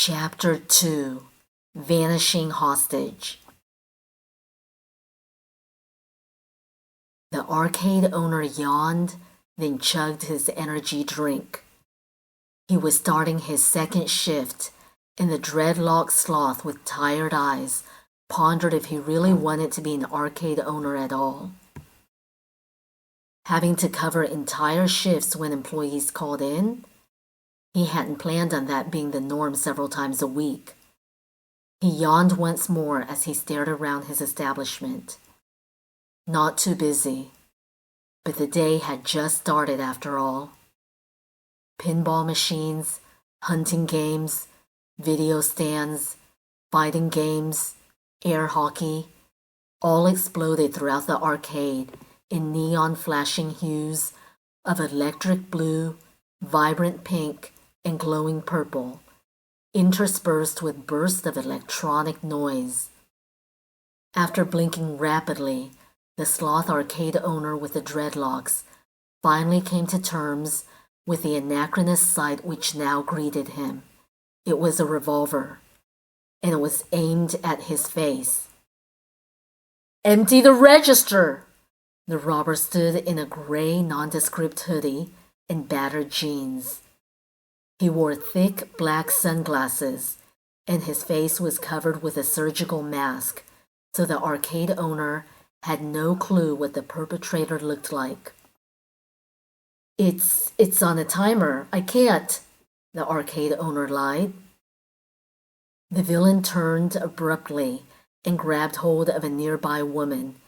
Chapter 2 Vanishing Hostage. The arcade owner yawned, then chugged his energy drink. He was starting his second shift, and the dreadlocked sloth with tired eyes pondered if he really wanted to be an arcade owner at all. Having to cover entire shifts when employees called in, he hadn't planned on that being the norm several times a week. He yawned once more as he stared around his establishment. Not too busy, but the day had just started after all. Pinball machines, hunting games, video stands, fighting games, air hockey, all exploded throughout the arcade in neon flashing hues of electric blue, vibrant pink, and glowing purple, interspersed with bursts of electronic noise. After blinking rapidly, the sloth arcade owner with the dreadlocks finally came to terms with the anachronous sight which now greeted him. It was a revolver, and it was aimed at his face. "Empty the register!" The robber stood in a gray nondescript hoodie and battered jeans. He wore thick black sunglasses, and his face was covered with a surgical mask, so the arcade owner had no clue what the perpetrator looked like. It's on a timer. I can't," the arcade owner lied. The villain turned abruptly and grabbed hold of a nearby woman.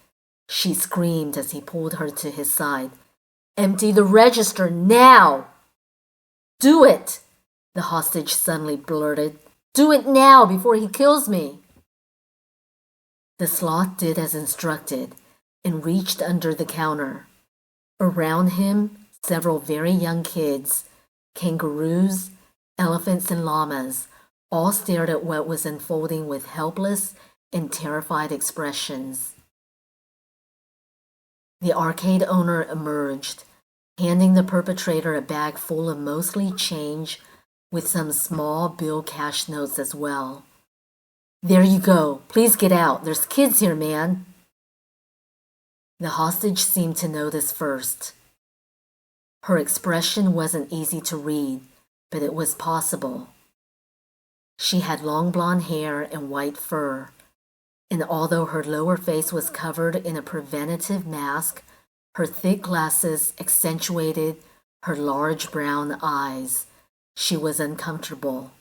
She screamed as he pulled her to his side. "Empty the register now!" "Do it!" the hostage suddenly blurted. "Do it now before he kills me!" The sloth did as instructed and reached under the counter. Around him, several very young kids, kangaroos, elephants, and llamas all stared at what was unfolding with helpless and terrified expressions. The arcade owner emerged, handing the perpetrator a bag full of mostly change with some small bill cash notes as well. "There you go. Please get out. There's kids here, man." The hostage seemed to notice first. Her expression wasn't easy to read, but it was possible. She had long blonde hair and white fur, and although her lower face was covered in a preventative mask, her thick glasses accentuated her large brown eyes. She was uncomfortable.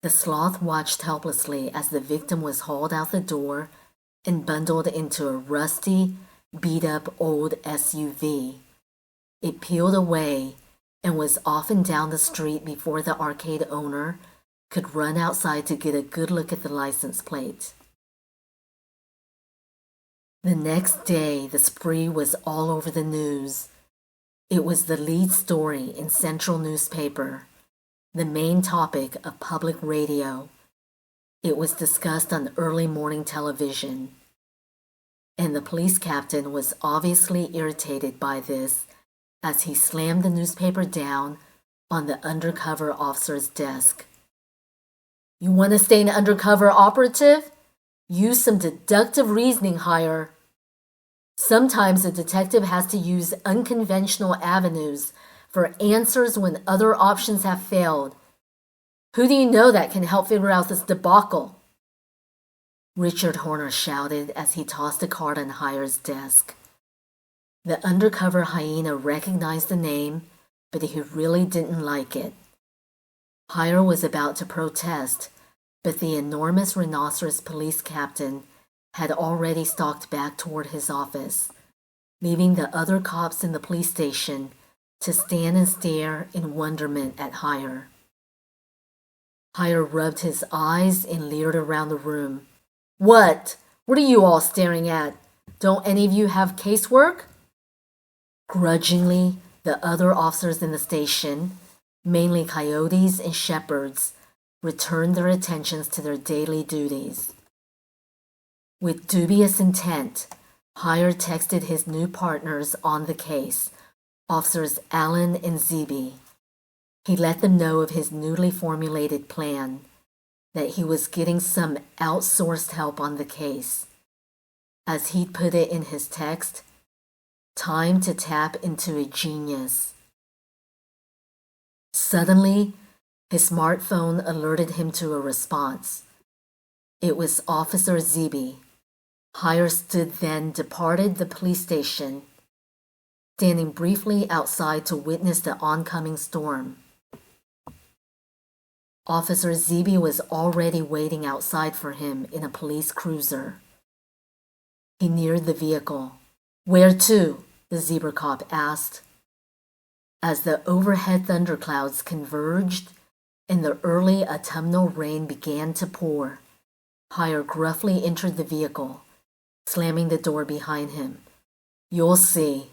The sloth watched helplessly as the victim was hauled out the door and bundled into a rusty, beat-up old SUV. It peeled away and was off and down the street before the arcade owner could run outside to get a good look at the license plate. The next day, the spree was all over the news. It was the lead story in Central newspaper, the main topic of public radio. It was discussed on early morning television. And the police captain was obviously irritated by this as he slammed the newspaper down on the undercover officer's desk. "You want to stay an undercover operative? Use some deductive reasoning, Hire. Sometimes a detective has to use unconventional avenues for answers when other options have failed. Who do you know that can help figure out this debacle?" Richard Horner shouted as he tossed a card on Hire's desk. The undercover hyena recognized the name, but he really didn't like it. Hire was about to protest, but the enormous rhinoceros police captain had already stalked back toward his office, leaving the other cops in the police station to stand and stare in wonderment at Hire. Hire rubbed his eyes and leered around the room. What are you all staring at? Don't any of you have casework?" Grudgingly, the other officers in the station, mainly coyotes and shepherds, returned their attentions to their daily duties. With dubious intent, Hire texted his new partners on the case, Officers Allen and Zeeby. He let them know of his newly formulated plan, that he was getting some outsourced help on the case. As he'd put it in his text, time to tap into a genius. Suddenly, his smartphone alerted him to a response. It was Officer Zeeby. Hierstood then departed the police station, standing briefly outside to witness the oncoming storm. Officer Zeeby was already waiting outside for him in a police cruiser. He neared the vehicle. "Where to?" the zebra cop asked. As the overhead thunderclouds converged and the early autumnal rain began to pour, Hire gruffly entered the vehicle, slamming the door behind him. "You'll see,"